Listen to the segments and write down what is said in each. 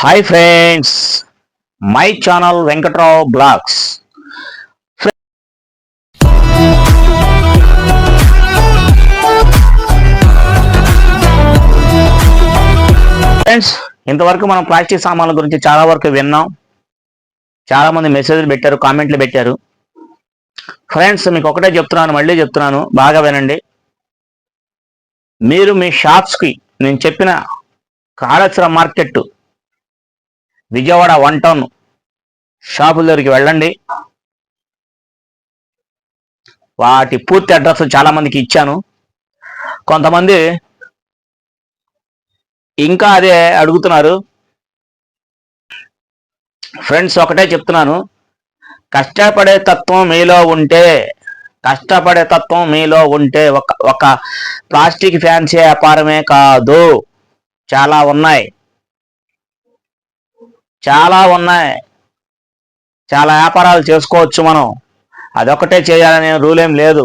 Hi friends, my channel Venkatrao blogs. Friends, ఇంతవరకు మనం plastic సామాన్ల గురించి చాలా వరకు విన్నాం. చాలా మంది మెసేజ్లు పెట్టారు, కామెంట్లు పెట్టారు. ఫ్రెండ్స్, మీకు ఒకటే చెప్తున్నాను, మళ్ళీ చెప్తున్నాను, బాగా వినండి. మీరు మీ షాప్స్కి నేను చెప్పిన కాళేశ్వరం మార్కెట్, విజయవాడ 1 టౌన్ షాపుల దగ్గరికి వెళ్ళండి. వాటి పూర్తి అడ్రస్ చాలా మందికి ఇచ్చాను. కొంతమంది ఇంకా అదే అడుగుతున్నారు. ఫ్రెండ్స్, ఒకటే చెప్తున్నాను, కష్టపడే తత్వం మీలో ఉంటే ఒక ప్లాస్టిక్ ఫ్యాన్సీ వ్యాపారమే కాదు, చాలా ఉన్నాయి, చాలా వ్యాపారాలు చేసుకోవచ్చు. మనం అదొకటే చేయాలనే రూల్ ఏం లేదు.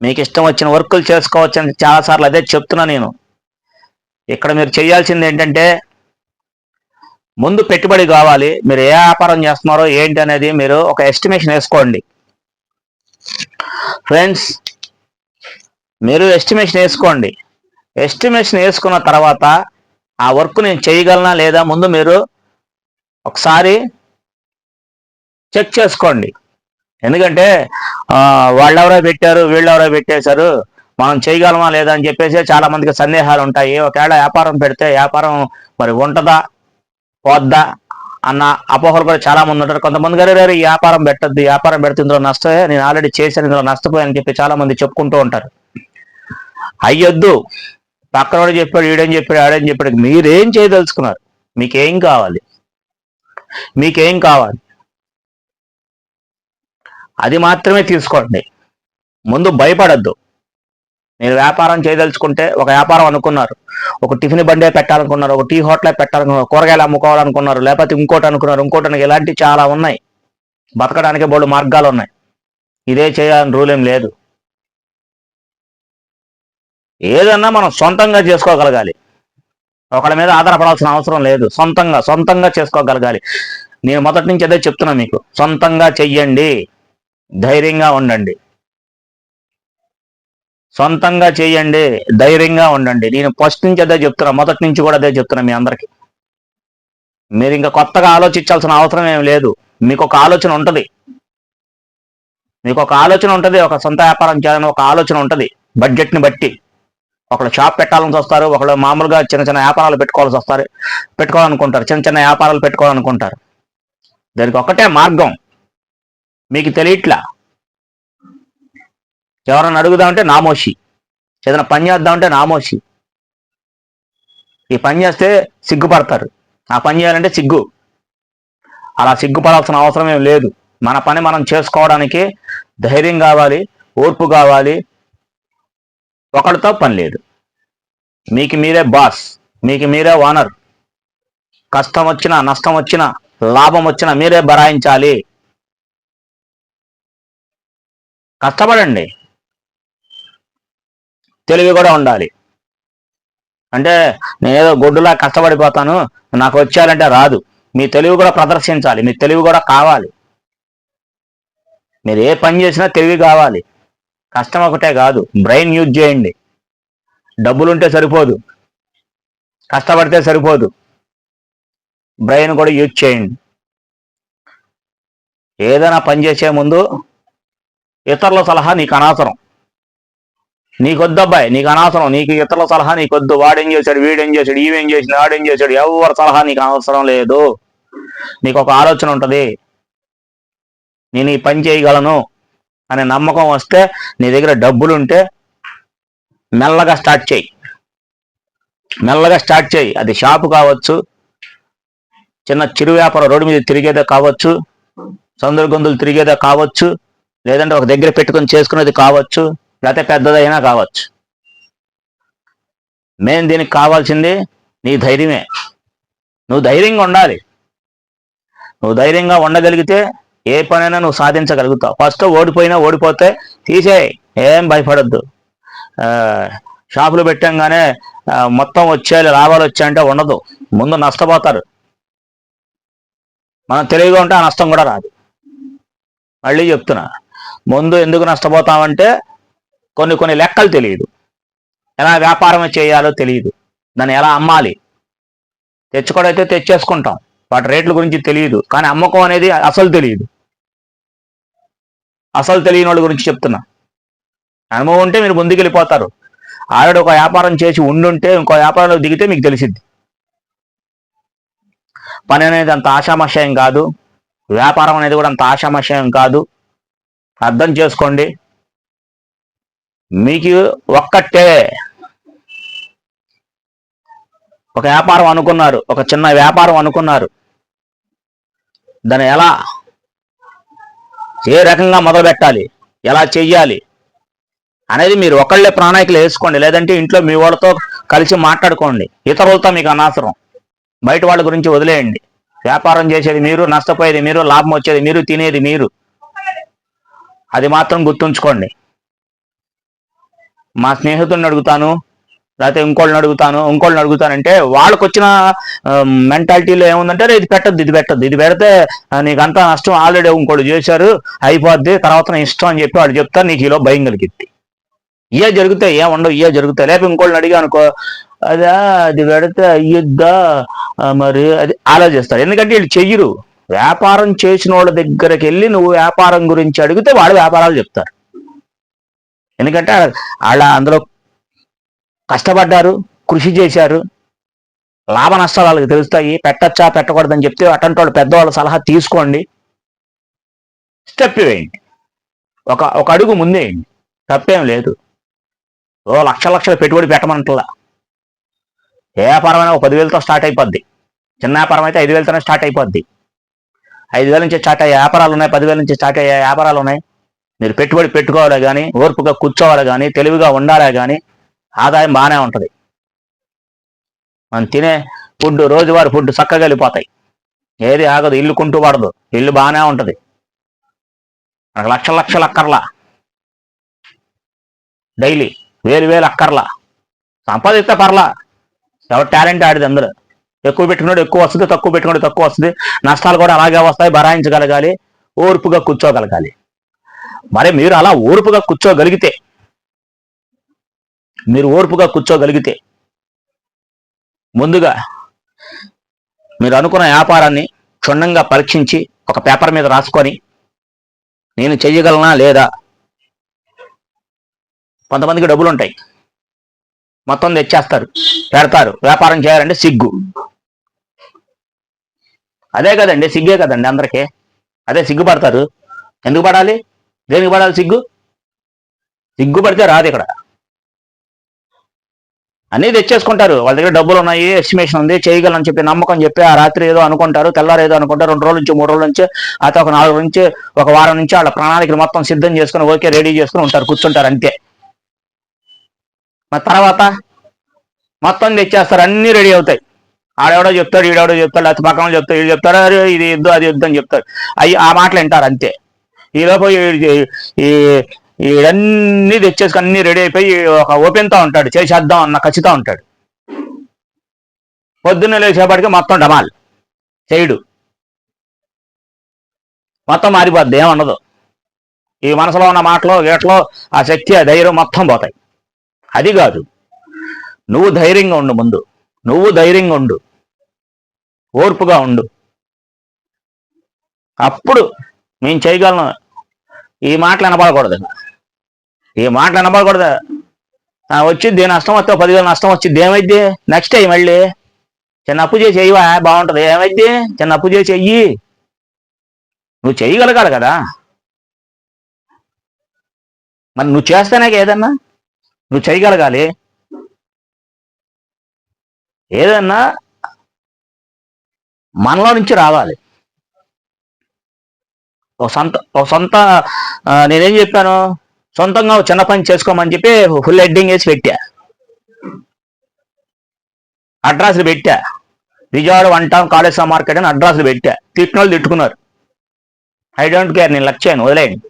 మీకు ఇష్టం వచ్చిన వర్కులు చేసుకోవచ్చు అని చాలాసార్లు అదే చెప్తున్నా నేను. ఇక్కడ మీరు చేయాల్సింది ఏంటంటే, ముందు పెట్టుబడి కావాలి. మీరు ఏ వ్యాపారం చేస్తున్నారో ఏంటి అనేది మీరు ఒక ఎస్టిమేషన్ వేసుకోండి. ఫ్రెండ్స్, మీరు ఎస్టిమేషన్ వేసుకున్న తర్వాత ఆ వర్క్ నేను చేయగలనా లేదా ముందు మీరు ఒకసారి చెక్ చేసుకోండి. ఎందుకంటే వాళ్ళెవరో పెట్టారు, వీళ్ళెవరో పెట్టేశారు, మనం చేయగలమా లేదా అని చెప్పేసి చాలా మందికి సందేహాలు ఉంటాయి. ఒకవేళ వ్యాపారం పెడితే వ్యాపారం మరి ఉంటుందా పోద్దా అన్న అపోహలు కూడా చాలా మంది ఉంటారు. కొంతమంది గారు ఈ వ్యాపారం పెట్టద్దు, వ్యాపారం పెడితే ఇందులో నష్టమే, నేను ఆల్రెడీ చేశాను, ఇందులో నష్టపోయాని చెప్పి చాలా మంది చెప్పుకుంటూ ఉంటారు. అయ్యొద్దు, పక్కనోడు చెప్పాడు, ఈడేం చెప్పాడు, ఆడేం చెప్పాడు. మీరేం చేయదలుచుకున్నారు? మీకేం కావాలి? అది మాత్రమే తీసుకోండి. ముందు భయపడద్దు. మీరు వ్యాపారం చేయదలుచుకుంటే, ఒక వ్యాపారం అనుకున్నారు, ఒక టిఫిన్ బండే పెట్టాలనుకున్నారు, ఒక టీ హోటలే పెట్టాలనుకున్నారు, కూరగాయలు అమ్ముకోవాలనుకున్నారు, లేకపోతే ఇంకోటి అనుకున్నారు, ఇంకోటి ఇలాంటివి చాలా ఉన్నాయి. బతకడానికి బోల్డు మార్గాలు ఉన్నాయి. ఇదే చేయాలని రూల్ ఏం లేదు. ఏదన్నా మనం సొంతంగా చేసుకోగలగాలి. ఒకళ్ళ మీద ఆధారపడాల్సిన అవసరం లేదు. సొంతంగా చేసుకోగలగాలి. నేను మొదటి నుంచి అదే చెప్తున్నా మీకు, సొంతంగా చెయ్యండి, ధైర్యంగా ఉండండి. నేను ఫస్ట్ నుంచి అదే చెప్తున్నా, మొదటి నుంచి కూడా అదే చెప్తున్నా మీ అందరికి. మీరు ఇంకా కొత్తగా ఆలోచించాల్సిన అవసరం ఏం లేదు. మీకు ఒక ఆలోచన ఉంటుంది, ఒక సొంత వ్యాపారం చేయాలని ఒక ఆలోచన ఉంటుంది. బడ్జెట్ని బట్టి ఒకళ్ళు షాప్ పెట్టాలని వస్తారు, ఒకళ్ళు మామూలుగా చిన్న వ్యాపారాలు పెట్టుకోవాలనుకుంటారు, చిన్న వ్యాపారాలు పెట్టుకోవాలనుకుంటారు. దానికి ఒకటే మార్గం, మీకు తెలియట్లా. ఎవరన్నా అడుగుదామంటే నామోషి, ఏదైనా పని చేద్దామంటే నామోషి. ఈ పని చేస్తే సిగ్గుపడతారు, ఆ పని చేయాలంటే సిగ్గు. అలా సిగ్గుపడాల్సిన అవసరం ఏం లేదు. మన పని మనం చేసుకోవడానికి ధైర్యం కావాలి, ఓర్పు కావాలి. ఒకరితో పని లేదు. మీకు మీరే బాస్, మీకు మీరే ఓనర్. కష్టం వచ్చినా, నష్టం వచ్చినా, లాభం వచ్చినా మీరే భరాయించాలి. కష్టపడండి, తెలివి కూడా ఉండాలి. అంటే నేనేదో గొడ్డులా కష్టపడిపోతాను, నాకు వచ్చారంటే రాదు. మీ తెలివి కూడా ప్రదర్శించాలి, మీ తెలివి కూడా కావాలి. మీరు ఏ పని చేసినా తెలివి కావాలి. కష్టం ఒకటే కాదు, బ్రెయిన్ యూజ్ చేయండి. డబ్బులుంటే సరిపోదు, కష్టపడితే సరిపోదు, బ్రెయిన్ కూడా యూజ్ చేయండి. ఏదైనా పని చేసే ముందు ఇతరుల సలహా నీకు అనవసరం. నీకొద్దు అబ్బాయి, నీకు అనవసరం. నీకు ఇతరుల సలహా నీకొద్దు. వాడేం చేశాడు, వీడేం చేశాడు, ఈవేం చేసింది, ఆడేం చేశాడు, ఎవరి సలహా నీకు అవసరం లేదు. నీకు ఒక ఆలోచన ఉంటుంది, నేను ఈ పని చేయగలను అనే నమ్మకం వస్తే, నీ దగ్గర డబ్బులుంటే మెల్లగా స్టార్ట్ చేయి. అది షాపు కావచ్చు, చిన్న చిరు వ్యాపారం రోడ్డు మీద తిరిగేదే కావచ్చు, సందులు గొంతులు తిరిగేదే కావచ్చు, లేదంటే ఒక దగ్గర పెట్టుకొని చేసుకునేది కావచ్చు, లేకపోతే పెద్దదైనా కావచ్చు. మెయిన్ దీనికి కావాల్సింది నీ ధైర్యమే. నువ్వు ధైర్యంగా ఉండాలి. నువ్వు ధైర్యంగా ఉండగలిగితే ఏ పనైనా నువ్వు సాధించగలుగుతావు. ఫస్ట్ ఓడిపోతే తీసేయి, ఏం భయపడద్దు. షాపులు పెట్టంగానే మొత్తం వచ్చేయాలి, లాభాలు వచ్చాయంటే ఉండదు. ముందు నష్టపోతారు. మనం తెలివిగా ఉంటే ఆ నష్టం కూడా రాదు. మళ్ళీ చెప్తున్నా, ముందు ఎందుకు నష్టపోతామంటే కొన్ని లెక్కలు తెలియదు, ఎలా వ్యాపారం చేయాలో తెలియదు, దాన్ని ఎలా అమ్మాలి. తెచ్చుకోవడం అయితే తెచ్చేసుకుంటాం, వాటి రేట్ల గురించి తెలియదు, కానీ అమ్మకం అనేది అసలు తెలియదు. అసలు తెలియని వాళ్ళ గురించి చెప్తున్నా. అనుభవం ఉంటే మీరు ముందుకు వెళ్ళిపోతారు. ఆల్రెడీ ఒక వ్యాపారం చేసి ఉండుంటే ఇంకో వ్యాపారంలో దిగితే మీకు తెలిసిద్ది. పని అనేది అంత ఆషామాషయం కాదు, వ్యాపారం అనేది కూడా అంత ఆషామాషయం కాదు. అర్థం చేసుకోండి. మీకు ఒక్కటే ఒక వ్యాపారం అనుకున్నారు, ఒక చిన్న వ్యాపారం అనుకున్నారు, దాన్ని ఎలా ఏ రకంగా మొదలు పెట్టాలి, ఎలా చెయ్యాలి అనేది మీరు ఒకళ్ళే ప్రణాళికలు వేసుకోండి. లేదంటే ఇంట్లో మీ వాళ్ళతో కలిసి మాట్లాడుకోండి. ఇతరులతో మీకు అనవసరం, బయట వాళ్ళ గురించి వదిలేయండి. వ్యాపారం చేసేది మీరు, నష్టపోయేది మీరు, లాభం వచ్చేది మీరు, తినేది మీరు. అది మాత్రం గుర్తుంచుకోండి. మా స్నేహితుడిని అడుగుతాను, లేకపోతే ఇంకోళ్ళని అడుగుతానంటే వాళ్ళకి వచ్చిన మెంటాలిటీలో ఏముందంటే ఇది పెట్టద్దు, ఇది పెడితే నీకంతా నష్టం, ఆల్రెడీ ఇంకోటి చేశారు, అయిపోద్ది, తర్వాత నా ఇష్టం అని చెప్పి వాళ్ళు చెప్తారు. నీకు ఈలో భయం కలిగిద్ది. ఇవే జరుగుతాయి, ఏముండవు, ఇవే జరుగుతాయి. లేకపోతే ఇంకోళ్ళని అడిగా అనుకో, అదా అది పెడితే అయ్యిద్దా మరి అది ఆలోచిస్తారు. ఎందుకంటే వీళ్ళు చెయ్యరు. వ్యాపారం చేసిన వాళ్ళ దగ్గరికి వెళ్ళి నువ్వు వ్యాపారం గురించి అడిగితే వాళ్ళు వ్యాపారాలు చెప్తారు. ఎందుకంటే వాళ్ళ అందులో కష్టపడ్డారు, కృషి చేశారు, లాభ నష్టాలు వాళ్ళకి తెలుస్తాయి. పెట్టచ్చా పెట్టకూడదని చెప్తే అటువంటి వాళ్ళు పెద్దవాళ్ళ సలహా తీసుకోండి, స్టెప్ వేయండి, ఒక అడుగు ముందేయండి, తప్పేం లేదు. లక్షల పెట్టుబడి పెట్టమంటలా. ఏ వ్యాపారమైనా ఒక 10,000తో స్టార్ట్ అయిపోద్ది. చిన్న వ్యాపారం అయితే 5,000తోనే స్టార్ట్ అయిపోద్ది. 5,000 నుంచి స్టార్ట్ అయ్యే వ్యాపారాలు ఉన్నాయి, 10,000 నుంచి స్టార్ట్ అయ్యే వ్యాపారాలు ఉన్నాయి. మీరు పెట్టుబడి పెట్టుకోవాలా కానీ, ఓర్పుగా కూర్చోవాలి కానీ, తెలివిగా ఉండాలా కానీ ఆదాయం బాగానే ఉంటుంది. మనం తినే ఫుడ్, రోజువారి ఫుడ్ చక్కగా వెళ్ళిపోతాయి, ఏది ఆగదు, ఇల్లు కుంటూ పడదు, ఇల్లు బాగానే ఉంటుంది. మనకు లక్షలు అక్కర్లా, డైలీ వేలు అక్కర్లా, సంపాదిస్తే పర్లా. ఎవరు టాలెంట్ ఆడిది అందరూ. ఎక్కువ పెట్టుకున్నాడు ఎక్కువ వస్తుంది, తక్కువ పెట్టుకున్నాడు తక్కువ వస్తుంది. నష్టాలు కూడా అలాగే వస్తాయి. భరాయించగలగాలి, ఓర్పుగా కూర్చోగలగాలి. మరి మీరు అలా ఓర్పుగా కూర్చోగలిగితే ముందుగా మీరు అనుకున్న వ్యాపారాన్ని క్షుణ్ణంగా పరీక్షించి ఒక పేపర్ మీద రాసుకొని, నేను చెయ్యగలనా లేదా. కొంతమందికి డబ్బులు ఉంటాయి, మొత్తం తెచ్చేస్తారు, పెడతారు. వ్యాపారం చేయాలంటే సిగ్గు. అదే కదండి, సిగ్గే కదండి అందరికీ. అదే సిగ్గుపడతారు. ఎందుకు పడాలి, దేనికి పడాలి సిగ్గు పడితే రాదు. ఇక్కడ అన్నీ తెచ్చేసుకుంటారు, వాళ్ళ దగ్గర డబ్బులు ఉన్నాయి, ఎస్టిమేషన్ ఉంది, చేయగలని చెప్పి నమ్మకం చెప్పి ఆ రాత్రి ఏదో అనుకుంటారు, తెల్లారు ఏదో అనుకుంటారు. 2 రోజుల నుంచి 3 రోజుల నుంచి, అయితే ఒక 4 నుంచి, ఒక వారం నుంచి వాళ్ళ ప్రణాళికలు మొత్తం సిద్ధం చేసుకుని ఓకే రెడీ చేసుకుని ఉంటారు, కూర్చుంటారు అంతే. మరి తర్వాత మొత్తం తెచ్చేస్తారు, అన్నీ రెడీ అవుతాయి. ఆడెవడో చెప్తాడు, ఈడెవడో చెప్తాడు, లేకపోతే పక్కన చెప్తాడు, వీళ్ళు చెప్తారు, అరే ఇది యుద్ధం అది యుద్ధం చెప్తారు. ఆ మాటలు వింటారు అంతే. ఈలోపు ఈడన్నీ తెచ్చేసుకుని అన్ని రెడీ అయిపోయి ఒక ఓపెన్తో ఉంటాడు, చేసేద్దాం అన్న ఖచ్చితంగా ఉంటాడు. పొద్దున్నే లేచేపటికి మొత్తం డమాల్ చేయడు, మొత్తం మారిపోద్ది, ఏమన్నదు. ఈ మనసులో ఉన్న మాటలో గేట్లో ఆ శక్తి, ఆ ధైర్యం మొత్తం పోతాయి. అది కాదు, నువ్వు ధైర్యంగా ఉండు, ముందు నువ్వు ధైర్యంగా ఉండు, ఓర్పుగా ఉండు. అప్పుడు నేను చేయగలను. ఈ మాటలు వినపడకూడదు, వచ్చింది నష్టం వస్తే 10,000 నష్టం వచ్చింది, ఏమైద్ది నెక్స్ట్ టైం మళ్ళీ చిన్న అప్పు చేసి వెయ్యవా, బాగుంటుంది. ఏమైద్ది, చిన్న అప్పు చేసి వెయ్యి, నువ్వు చేయగలగాలి కదా. మరి నువ్వు చేస్తేనే ఏదన్నా నువ్వు చేయగలగాలి. ఏదన్నా మనలో నుంచి రావాలి. ఒక సొంత నేనేం చెప్పాను, సొంతంగా చిన్న పని చేసుకోమని చెప్పి ఫుల్ హెడ్డింగ్ వేసి పెట్టా, అడ్రస్లు పెట్టా. విజయవాడ 1 టౌన్ కాళేశ్వర మార్కెట్ అని అడ్రస్లు పెట్టా. తిట్టిన వాళ్ళు తిట్టుకున్నారు, ఐ డోంట్ కేర్, నేను లక్ష్యాను, వదిలేయండి.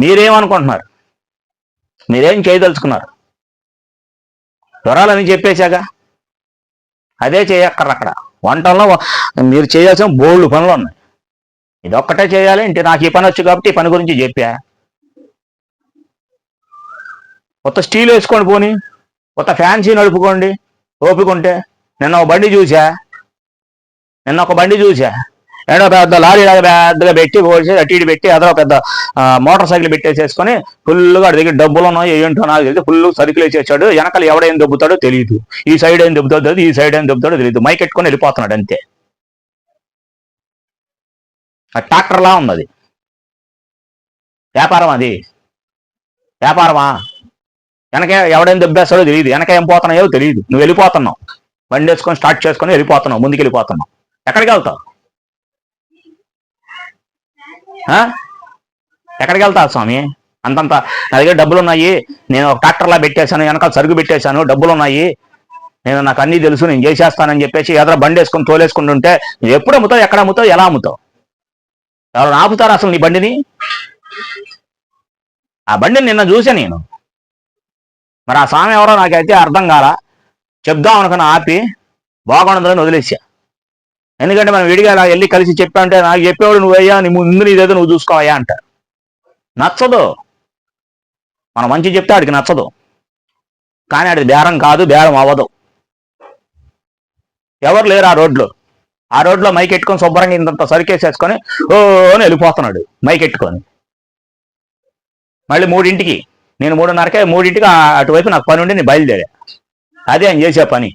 మీరేమనుకుంటున్నారు, మీరేం చేయదలుచుకున్నారు? వివరాలని చెప్పేశాక అదే చేయక్కర్రు. అక్కడ వంటల్లో మీరు చేయాల్సిన బోల్డ్ పనులు ఉన్నాయి. ఇది ఒక్కటే చేయాలి అంటే నాకు ఈ పని వచ్చు కాబట్టి ఈ పని గురించి చెప్పా. కొత్త స్టీల్ వేసుకోండి, పోని కొత్త ఫ్యాన్సీ నడుపుకోండి ఓపిక ఉంటే. నిన్న ఒక బండి చూసా ఏడో పెద్ద లారీ పెద్దగా పెట్టి అటు ఇటు పెట్టి అదో పెద్ద మోటార్ సైకిల్ పెట్టేసేసుకొని ఫుల్గా అడి దగ్గర డబ్బులు ఉన్నాయి ఏంటో నాకు తెలియదు, ఫుల్ సరుకులు వేసేసాడు. వెనకాల ఎవడేం దొబ్బుతాడో తెలియదు, ఈ సైడ్ ఏం దొబ్బుతాడో తెలియదు, ఈ సైడ్ ఏం దొబ్బుతాడో తెలియదు, మైక్ ఎట్టుకొని వెళ్ళిపోతున్నాడు అంతే. ట్రాక్టర్లా ఉంది అది. వ్యాపారం అది? వ్యాపారమా? వెనక ఎవడేం దెబ్బేస్తాడో తెలియదు, వెనక ఏం పోతున్నాయో తెలియదు, నువ్వు వెళ్ళిపోతున్నావు బండి వేసుకొని స్టార్ట్ చేసుకొని వెళ్ళిపోతున్నావు, ముందుకు వెళ్ళిపోతున్నావు. ఎక్కడికి వెళ్తావు? ఎక్కడికి వెళ్తావు స్వామి? అంతంత నా దగ్గర డబ్బులు ఉన్నాయి, నేను ఒక ట్రాక్టర్లా పెట్టేశాను, వెనకాల సరుకు పెట్టేశాను, డబ్బులు ఉన్నాయి, నాకు అన్నీ తెలుసు, నేను చేసేస్తానని చెప్పేసి ఎదురు బండి వేసుకొని తోలేసుకుంటుంటే ఎప్పుడు అమ్ముతావు, ఎక్కడ అమ్ముతావు, ఎలా అమ్ముతావు? ఎవరు ఆపుతారు అసలు నీ బండిని? ఆ బండిని నిన్న చూసా నేను. మరి ఆ స్వామి ఎవరో నాకైతే అర్థం కాల. చెప్దాం అనుకున్న ఆపి బాగుండదని వదిలేసా. ఎందుకంటే మనం విడిగా అలా వెళ్ళి కలిసి చెప్పామంటే నాకు చెప్పేవాడు నువ్వయ్యా, నీ ముందు నీదేదో నువ్వు చూసుకోవయ్యా అంటారు. నచ్చదు. మనం మంచి చెప్తే ఆడికి నచ్చదు, కానీ ఆడిది బేరం కాదు, బేరం అవ్వదు. ఎవరు లేరు ఆ రోడ్లో మైక్ ఎట్టుకొని శుభ్రంగా ఇంత సరికేసేసుకొని ఓ అని వెళ్ళిపోతున్నాడు మైక్ ఎట్టుకొని. మళ్ళీ 3ంటికి, నేను 3:30కి అటువైపు నాకు పని ఉండి నేను బయలుదేరా. అదే ఆయన చేసే పని.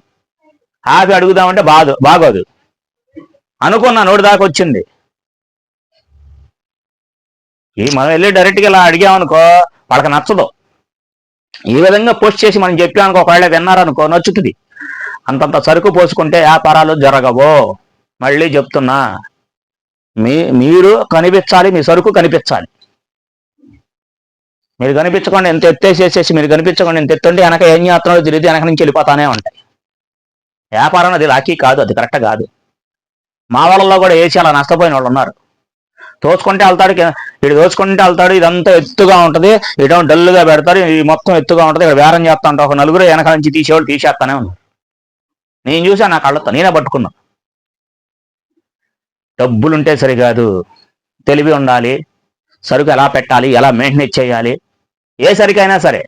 ఆపి అడుగుదామంటే బాగోదు అనుకున్నా, నోటి దాకా వచ్చింది. మనం వెళ్ళి డైరెక్ట్గా ఇలా అడిగామనుకో వాళ్ళకి నచ్చదు. ఈ విధంగా పోస్ట్ చేసి మనం చెప్పామనుకో, ఒకవేళ విన్నారనుకో నచ్చుతుంది. అంతంత సరుకు పోసుకుంటే వ్యాపారాలు జరగవు. మళ్ళీ చెప్తున్నా, మీరు కనిపించాలి, మీ సరుకు కనిపించాలి. మీరు కనిపించకుండా ఎంత ఎత్తేసేసేసి మీరు కనిపించకుండా ఎంత ఎత్తుంటే వెనక ఏం చేస్తున్నాడో తెలియదు, వెనక నుంచి వెళ్ళిపోతానే ఉంటాయి. వ్యాపారం అది లాకీ కాదు, అది కరెక్ట్ కాదు. మా వాళ్ళలో కూడా వేసి అలా నష్టపోయిన వాళ్ళు ఉన్నారు. తోచుకుంటే వెళ్తాడు, ఇటు దోచుకుంటే వెళ్తాడు, ఇదంతా ఎత్తుగా ఉంటుంది, ఇటో డల్లుగా పెడతాడు, ఇది మొత్తం ఎత్తుగా ఉంటుంది, ఇక్కడ బేరం చేస్తా ఉంటా. ఒక నలుగురు వెనక నుంచి తీసేవాళ్ళు తీసేస్తానే ఉన్నారు. నేను చూసా, నా కళ్ళతో నేనే పట్టుకున్నా. డబ్బులుంటే సరికాదు, తెలివి ఉండాలి. సరుకు ఎలా పెట్టాలి, ఎలా మెయింటైన్ చేయాలి. ఏ సరికైనా సరే,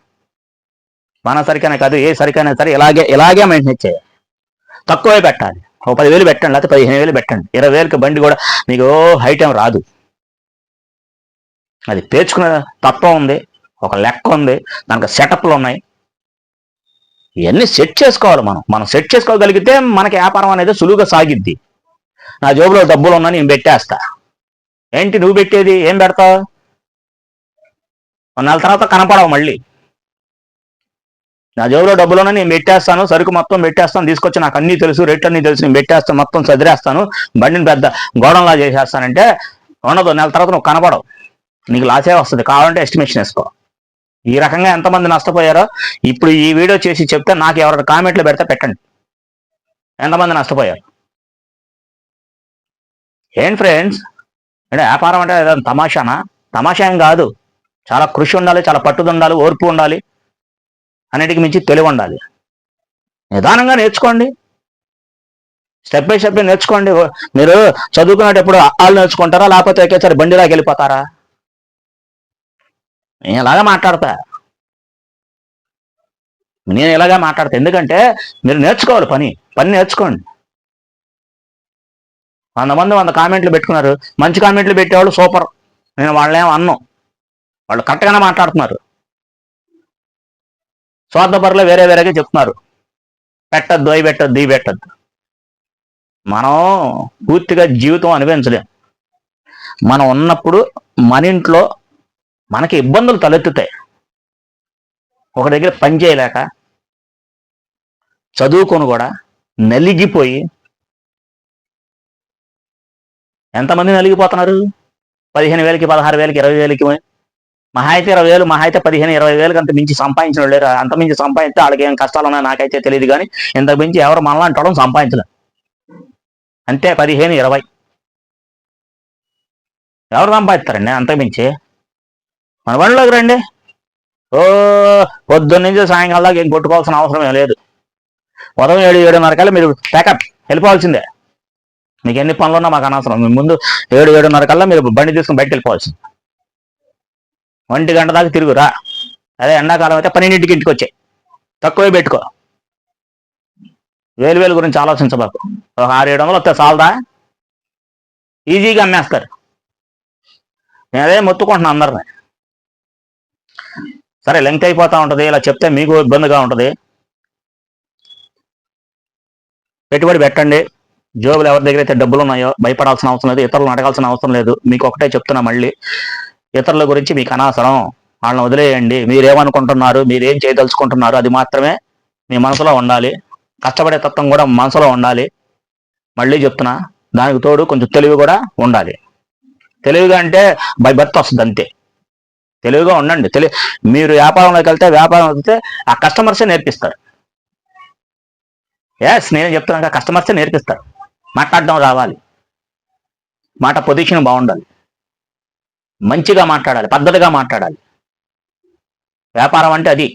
మన సరికైనా కాదు, ఏ సరికైనా సరే ఇలాగే మెయింటైన్ చేయాలి. తక్కువే పెట్టాలి. ఒక 10,000 పెట్టండి, లేకపోతే 15,000 పెట్టండి. 20,000కి బండి కూడా మీకు హైటం రాదు. అది పేర్చుకునే తత్వం ఉంది, ఒక లెక్క ఉంది, దానికి సెటప్లు ఉన్నాయి. ఇవన్నీ సెట్ చేసుకోవాలి. మనం సెట్ చేసుకోగలిగితే మనకి వ్యాపారం అనేది సులువుగా సాగిద్ది. నా జోబులో డబ్బులు ఉన్నా నేను పెట్టేస్తా. ఏంటి నువ్వు పెట్టేది? ఏం పెడతావు? 1 నెల తర్వాత కనపడవు మళ్ళీ. నా జోబులో డబ్బులున్నా నేను పెట్టేస్తాను, సరుకు మొత్తం పెట్టేస్తాను, తీసుకొచ్చి నాకు అన్నీ తెలుసు, రేట్లు అన్నీ తెలుసు, నేను పెట్టేస్తాను, మొత్తం చదిరేస్తాను, బండిని పెద్ద గోడంలా చేసేస్తానంటే ఉండదు. 1 నెల తర్వాత నువ్వు కనపడవు, నీకు లాసే వస్తుంది. కావాలంటే ఎస్టిమేషన్ వేసుకో. ఈ రకంగా ఎంతమంది నష్టపోయారో ఇప్పుడు ఈ వీడియో చేసి చెప్తే నాకు ఎవరైనా కామెంట్లు పెడితే పెట్టండి, ఎంతమంది నష్టపోయారు. ఏంటి ఫ్రెండ్స్, అంటే వ్యాపారం అంటే తమాషానా? తమాషా ఏం కాదు. చాలా కృషి ఉండాలి, చాలా పట్టుదల ఉండాలి, ఓర్పు ఉండాలి, అన్నిటికి మించి తెలివి ఉండాలి. నిదానంగా నేర్చుకోండి, స్టెప్ బై స్టెప్ నేర్చుకోండి. మీరు చదువుకునేటప్పుడు వాళ్ళు నేర్చుకుంటారా, లేకపోతే ఒకేసారి బండిలాగా వెళ్ళిపోతారా? నేను ఇలాగా మాట్లాడతా, ఎందుకంటే మీరు నేర్చుకోవాలి, పని నేర్చుకోండి. 100 మంది 100 కామెంట్లు పెట్టుకున్నారు, మంచి కామెంట్లు పెట్టేవాళ్ళు సూపర్, నేను వాళ్ళేం అన్నం, వాళ్ళు కరెక్ట్గానే మాట్లాడుతున్నారు. స్వార్థపరులు వేరేగా చెప్తున్నారు, పెట్టద్దు, అవి పెట్టద్దు, ఇవి పెట్టద్దు. మనం పూర్తిగా జీవితం అనుభవించలేం. మనం ఉన్నప్పుడు మన ఇంట్లో మనకి ఇబ్బందులు తలెత్తుతాయి. ఒక దగ్గర పని చేయలేక చదువుకొని కూడా నలిగిపోయి, ఎంతమంది నలిగిపోతున్నారు? 15,000కి, 16,000కి, 20,000కి, మహా అయితే 20,000, మహా అయితే 15,000-20,000కి అంత మించి సంపాదించిన వాళ్ళు లేరు. అంత మించి సంపాదిస్తే వాళ్ళకి ఏం కష్టాలు ఉన్నాయో నాకైతే తెలియదు, కానీ ఇంతకు మించి ఎవరు మనలా అంటడం సంపాదించలేదు. అంతే 15-20 ఎవరు సంపాదిస్తారండి అంతకు మించి? మన బండిలోకి రండి, పొద్దున్న నుంచి సాయంకాలం దాకా ఏం కొట్టుకోవాల్సిన అవసరం ఏం లేదు. ఉదయం 7-7:30 కల్లా మీరు ప్యాకప్ వెళ్ళిపోవాల్సిందే. మీకు ఎన్ని పనులు ఉన్నా మాకు అనవసరం. మీ ముందు 7-7:30 కల్లా మీరు బండి తీసుకుని బయటకు వెళ్ళిపోవచ్చు. 1 గంట దాకా తిరుగురా. అదే ఎండాకాలం అయితే 12ంటికి ఇంటికి వచ్చాయి. తక్కువే పెట్టుకో. వేలు గురించి ఆలోచించబాకు. ఒక 600-700 వస్తే చాలదా? ఈజీగా అమ్మేస్తారు. నేను అదే మొత్తుకుంటున్నాను అందరిని. సరే లెంక్ అయిపోతూ ఉంటుంది, ఇలా చెప్తే మీకు ఇబ్బందిగా ఉంటుంది. పెట్టుబడి పెట్టండి. జోబులు ఎవరి దగ్గర అయితే డబ్బులు ఉన్నాయో భయపడాల్సిన అవసరం లేదు, ఇతరులను అడగాల్సిన అవసరం లేదు. మీకు ఒకటే చెప్తున్నా మళ్ళీ, ఇతరుల గురించి మీకు అనవసరం. వాళ్ళని వదిలేయండి. మీరేమనుకుంటున్నారు, మీరేం చేయదలుచుకుంటున్నారు అది మాత్రమే మీ మనసులో ఉండాలి. కష్టపడే తత్వం కూడా మనసులో ఉండాలి. మళ్ళీ చెప్తున్నా, దానికి తోడు కొంచెం తెలివి కూడా ఉండాలి. తెలివిగా అంటే బై బర్త్ వస్తుంది అంతే. తెలివిగా ఉండండి. మీరు వ్యాపారంలోకి వెళ్తే ఆ కస్టమర్సే నేర్పిస్తారు. నేను చెప్తున్నాను, కస్టమర్సే నేర్పిస్తారు. మాట్లాడడం రావాలి, మాట పొజిషన్ బాగుండాలి, మంచిగా మాట్లాడాలి, పద్ధతిగా మాట్లాడాలి. వ్యాపారం అంటే అది.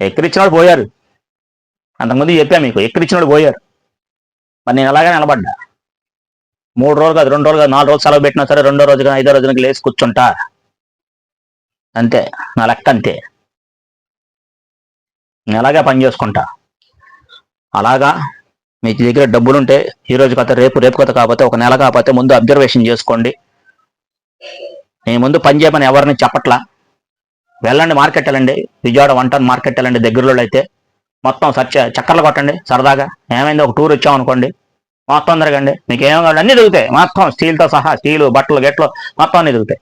ఎక్కిరిచ్చినోడు పోయారు. అంతకుముందు చెప్పా మీకు, ఎక్కిరిచ్చినోడు పోయారు. మరి నేను అలాగే నిలబడ్డా. 3 రోజులు కాదు, 2 రోజులు కాదు, 4 రోజులు సెలవు పెట్టినా సరే 2వ రోజుగా 5వ రోజునకి లేచి కూర్చుంటా. అంతే, నా లెక్క అంతే. నేను అలాగే పని చేసుకుంటా. అలాగా మీ దగ్గర డబ్బులుంటే ఈ రోజు కథ రేపు కథ కాకపోతే ఒక నెల కాకపోతే ముందు అబ్జర్వేషన్ చేసుకోండి. నేను ముందు పని చేయమని ఎవరిని చెప్పట్లా. వెళ్ళండి, మార్కెట్ వెళ్ళండి, విజయవాడ 1 టౌన్ మార్కెట్ వెళ్ళండి. దగ్గరలో అయితే మొత్తం చక్కర్లు కొట్టండి సరదాగా. ఏమైంది, ఒక టూర్ వచ్చామనుకోండి, మొత్తం తిరగండి. మీకు ఏమో కావాలి అన్నీ దొరుకుతాయి. మొత్తం స్టీల్తో సహా, స్టీలు, బట్టలు, గెట్లు మొత్తం అన్నీ దొరుకుతాయి.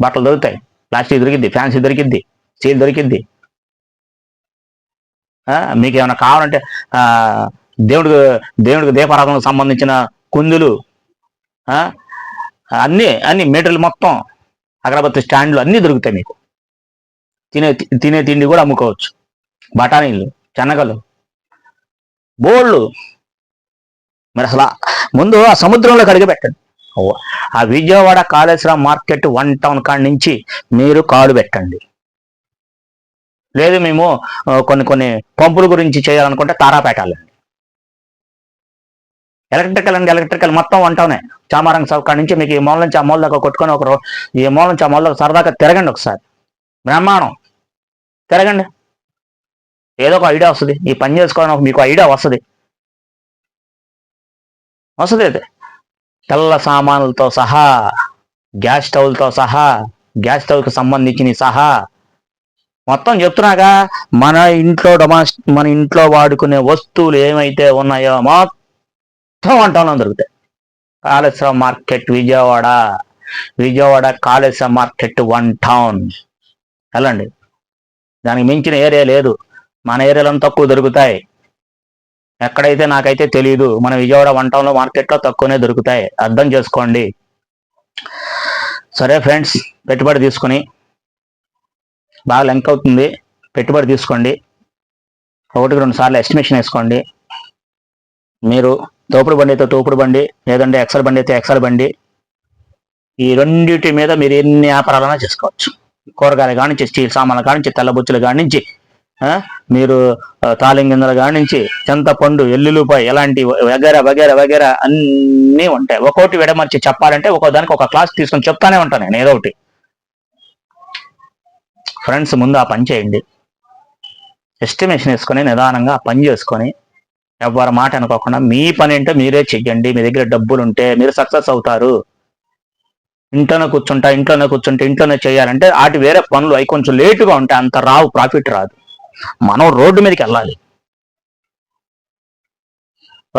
బట్టలు దొరుకుతాయి, ప్లాస్టిక్ దొరికిద్ది, ఫ్యాన్సీ దొరికిద్ది, స్టీల్ దొరికిద్ది. మీకు ఏమైనా కావాలంటే దేవుడికి దీపారాధనకు సంబంధించిన కుందులు, అన్ని మెటీరియల్ మొత్తం, అగరబత్తి స్టాండ్లు అన్నీ దొరుకుతాయి. మీకు తినే తిండి కూడా అమ్ముకోవచ్చు. బఠానీలు, శనగలు, బోళ్ళు. మరి అసలు ముందు ఆ సముద్రంలోకి అడిగి పెట్టండి. ఆ విజయవాడ కాళేశ్వరం మార్కెట్ 1 టౌన్ కాడి నుంచి మీరు కాలు పెట్టండి. లేదు మేము కొన్ని పంపుల గురించి చేయాలనుకుంటే తారాపేట వెళ్ళండి. ఎలక్ట్రికల్ మొత్తం 1 టౌనే. చామారంగ చౌక్ కాడి నుంచి మీకు ఈ మూల నుంచి ఆ మూల దాకా కొట్టుకొని ఈ మూల నుంచి ఆ మూల దాకా సరదాగా తిరగండి. ఒకసారి బ్రహ్మాండం తిరగండి. ఏదో ఒక ఐడియా వస్తుంది. ఈ పని చేసుకోవడానికి మీకు ఐడియా వస్తుంది. అయితే తెల్ల సామాన్లతో సహా, గ్యాస్ స్టవ్లతో సహా, గ్యాస్ స్టవ్కి సంబంధించిన సహా మొత్తం చెప్తున్నాగా. మన ఇంట్లో వాడుకునే వస్తువులు ఏమైతే ఉన్నాయో మొత్తం 1 టౌన్లో దొరుకుతాయి. Kaleshwaram market Vijayawada Kaleshwaram market 1 town వెళ్ళండి. దానికి మించిన ఏరియా లేదు. మన ఏరియాలో తక్కువ దొరుకుతాయి. ఎక్కడైతే నాకైతే తెలియదు. మన విజయవాడ 1 టౌన్లో మార్కెట్లో తక్కువనే దొరుకుతాయి. అర్థం చేసుకోండి. సరే ఫ్రెండ్స్, పెట్టుబడి తీసుకుని బాగా లెంక్ అవుతుంది. పెట్టుబడి తీసుకోండి. 1-2 సార్లు ఎస్టిమేషన్ వేసుకోండి. మీరు తోపుడు బండి అయితే తోపుడు బండి, లేదంటే ఎక్సెల్ బండి అయితే ఎక్సెల్ బండి, ఈ రెండింటి మీద మీరు ఎన్ని వ్యాపారాలైనా చేసుకోవచ్చు. కూరగాయలు కానించి, స్టీల్ సామాన్లు కానించి, తెల్లబుచ్చులు కానించి, మీరు తాలింగింజల కానించి, చింతపండు, ఎల్లుల్లిపాయ, ఇలాంటి వగేరా అన్నీ ఉంటాయి. ఒక్కోటి విడమర్చి చెప్పాలంటే ఒక్కో దానికి ఒక క్లాస్ తీసుకొని చెప్తానే ఉంటాను నేను ఏదో ఒకటి. ఫ్రెండ్స్, ముందు ఆ పని చేయండి. ఎస్టిమేషన్ వేసుకొని నిదానంగా ఆ పని చేసుకొని ఎవరి మాట అనుకోకుండా మీ పని ఏంటో మీరే చెయ్యండి. మీ దగ్గర డబ్బులు ఉంటే మీరు సక్సెస్ అవుతారు. ఇంట్లోనే కూర్చుంటే ఇంట్లోనే చేయాలంటే వాటి వేరే పనులు అవి కొంచెం లేటుగా ఉంటాయి. అంత రావు, ప్రాఫిట్ రాదు. మనం రోడ్డు మీదకి వెళ్ళాలి.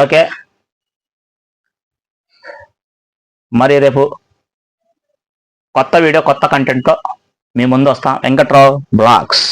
ఓకే, మరి రేపు కొత్త వీడియో, కొత్త కంటెంట్తో మీ ముందు వస్తాం. వెంకట్రావు బ్లాగ్స్.